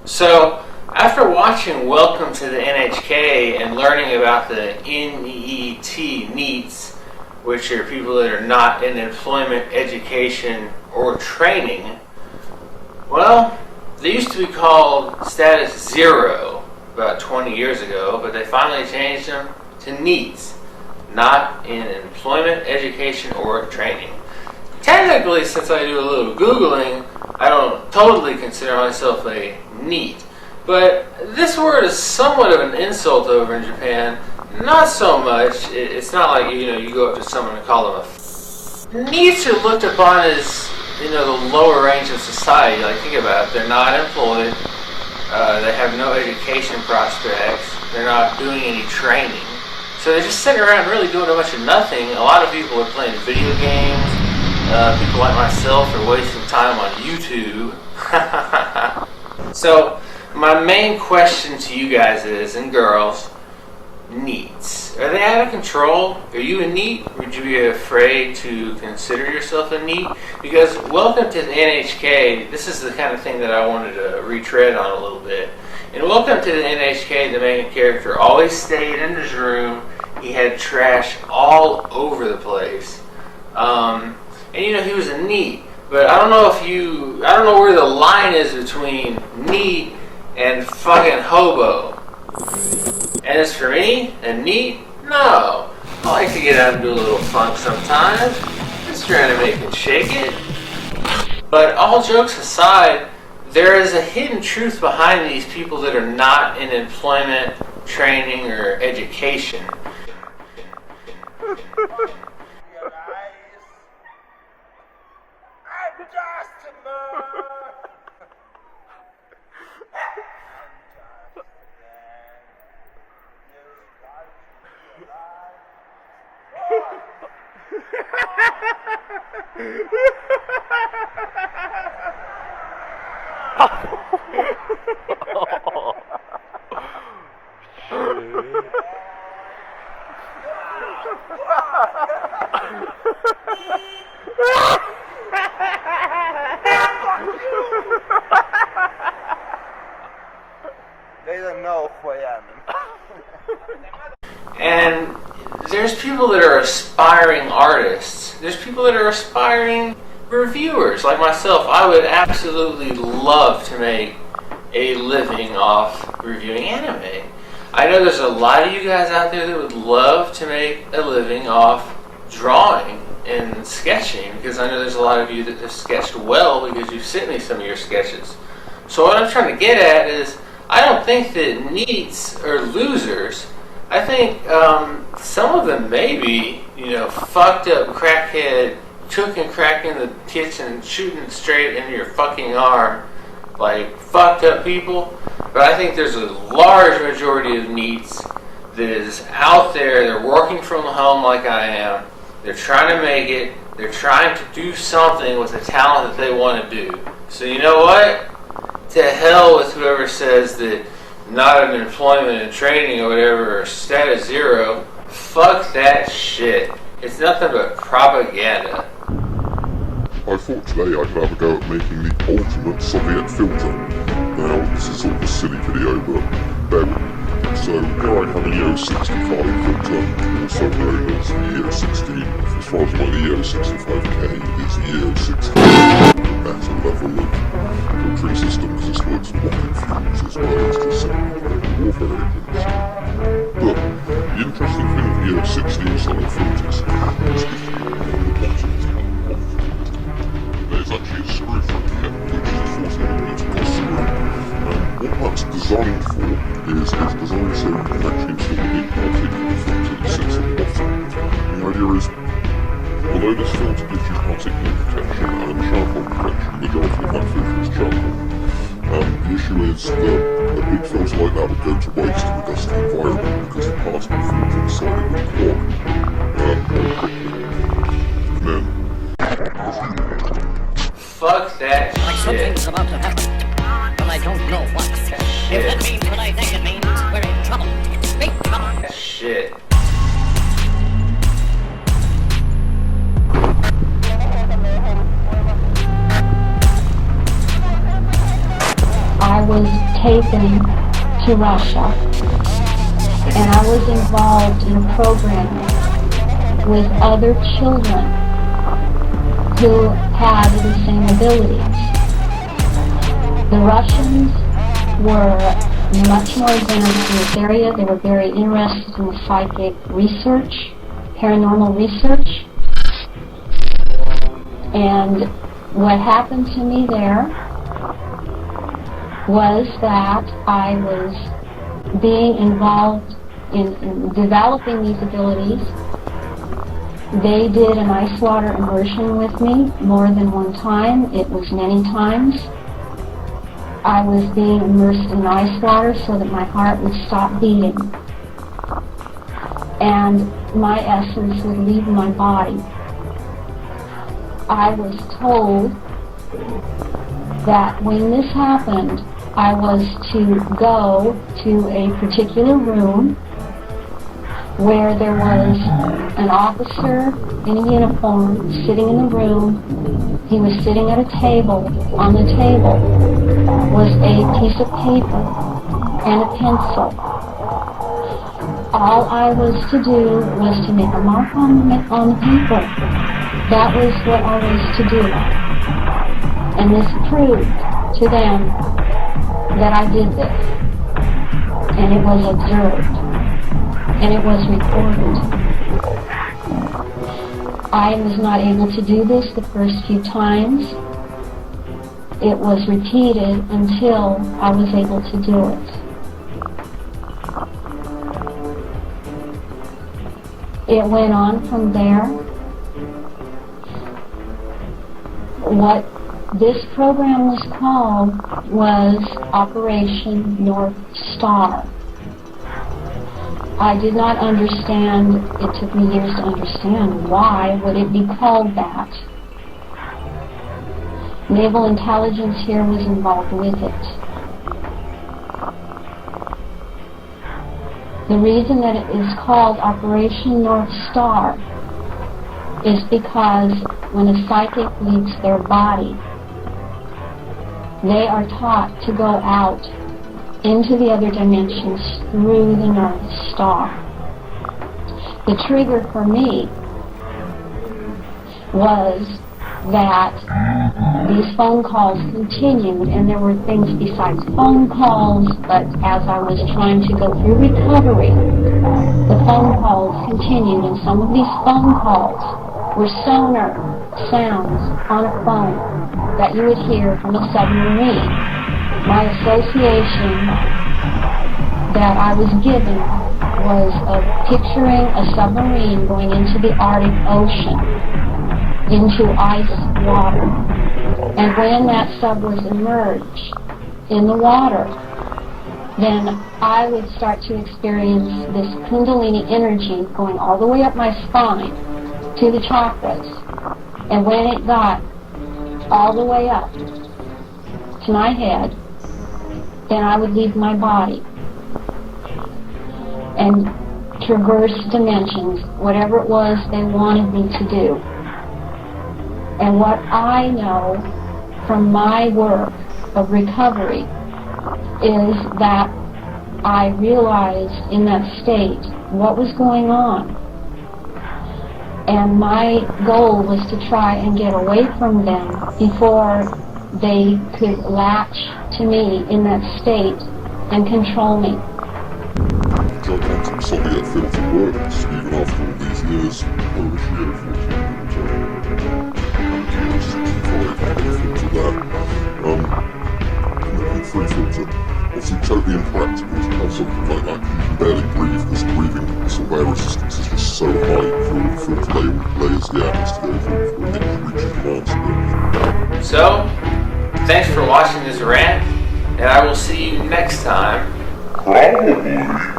So, after watching Welcome to the NHK and learning about the NEET, which are people that are not in employment, education, or training, well, they used to be called status 0 about 20 years ago, but they finally changed them to NEETs, not in employment, education, or training. Technically, since I do a little Googling, I don't totally consider myself a NEET. But this word is somewhat of an insult over in Japan. Not so much. It's not like, you go up to someone and call them a NEETs are looked upon as, the lower range of society. Like, think about it. They're not employed. They have no education prospects. They're not doing any training. So they're just sitting around really doing a bunch of nothing. A lot of people are playing video games. People like myself are wasting time on YouTube. So, my main question to you guys is, and girls, NEETs. Are they out of control? Are you a NEET? Would you be afraid to consider yourself a NEET? Because Welcome to the NHK, this is the kind of thing that I wanted to retread on a little bit. In Welcome to the NHK, the main character always stayed in his room. He had trash all over the place. And he was a NEET. But I don't know where the line is between NEET and fucking hobo. And as for me, a NEET? No. I like to get out and do a little funk sometimes. Just trying to make it shake it. But all jokes aside, there is a hidden truth behind these people that are not in employment, training, or education. And there's people that are aspiring artists. There's people that are aspiring reviewers like myself. I would absolutely love to make a living off reviewing anime. I know there's a lot of you guys out there that would love to make a living off drawing and sketching, because I know there's a lot of you that have sketched well because you've sent me some of your sketches. So what I'm trying to get at is, I don't think that NEETs are losers. I think some of them may be, fucked up crackhead, cooking crack in the kitchen, shooting straight into your fucking arm, like fucked up people. But I think there's a large majority of NEETs that is out there. They're working from home like I am. They're trying to make it. They're trying to do something with the talent that they want to do. So you know what? To hell with whoever says that not in employment and training or whatever, or status 0. Fuck that shit. It's nothing but propaganda. I thought today I could have a go at making the ultimate Soviet filter. Now, this is sort of a silly video, but bear with me. So, here I have a EO65 filter, also known as the EO16. As far as my EO65K is the EO65. Better level of filtering system, because this works rocket fuels as well as the second warfare engines. But the interesting thing with EO16 solid filters happens if you are on the bottom tab of the filter. There's actually a screw for the head, which is a 40mm plus screw. What that's designed for is it's designed so you can actually install the particular filter that sits at the bottom. The idea is, although this filter gives you particular protection and charcoal protection, the majority of that filter is charcoal. The issue is that a big filter like that would go to waste in the dusty environment because the particle filter inside it would clog very quickly. And then, fuck that like shit. Something's about to happen, but I don't know what. If that means what I think it means, we're in trouble. Big trouble. Shit. I was taken to Russia, and I was involved in a program with other children who had the same abilities. The Russians were much more advanced in this area. They were very interested in psychic research, paranormal research. And what happened to me there was that I was being involved in developing these abilities. They did an ice water immersion with me more than one time. It was many times. I was being immersed in ice water so that my heart would stop beating. And my essence would leave my body. I was told that when this happened, I was to go to a particular room where there was an officer in a uniform sitting in the room. He was sitting at a table. On the table was a piece of paper and a pencil. All I was to do was to make a mark on the paper. That was what I was to do. And this proved to them that I did this. And it was observed. And it was recorded. I was not able to do this the first few times. It was repeated until I was able to do it. It went on from there. What this program was called was Operation North Star. I did not understand, it took me years to understand why would it be called that. Naval intelligence here was involved with it. The reason that it is called Operation North Star is because when a psychic leaves their body, they are taught to go out into the other dimensions through the North Star. The trigger for me was that these phone calls continued, and there were things besides phone calls, but as I was trying to go through recovery, the phone calls continued, and some of these phone calls were sonar sounds on a phone that you would hear from a submarine. My association that I was given was of picturing a submarine going into the Arctic Ocean, into ice water. And when that sub was immersed in the water, then I would start to experience this Kundalini energy going all the way up my spine to the chakras. And when it got all the way up to my head, then I would leave my body and traverse dimensions, whatever it was they wanted me to do. And what I know from my work of recovery is that I realized in that state what was going on. And my goal was to try and get away from them before they could latch to me in that state and control me. Gigantic Soviet filter works, even after all these years. Polish year, 65 filter that. And free filter. Obviously totally impractical to have something like that. You can barely breathe because the breathing sort of air resistance is just so high for layers the atmosphere for when it reaches advanced. So, thanks for watching this rant, and I will see you next time. Probably.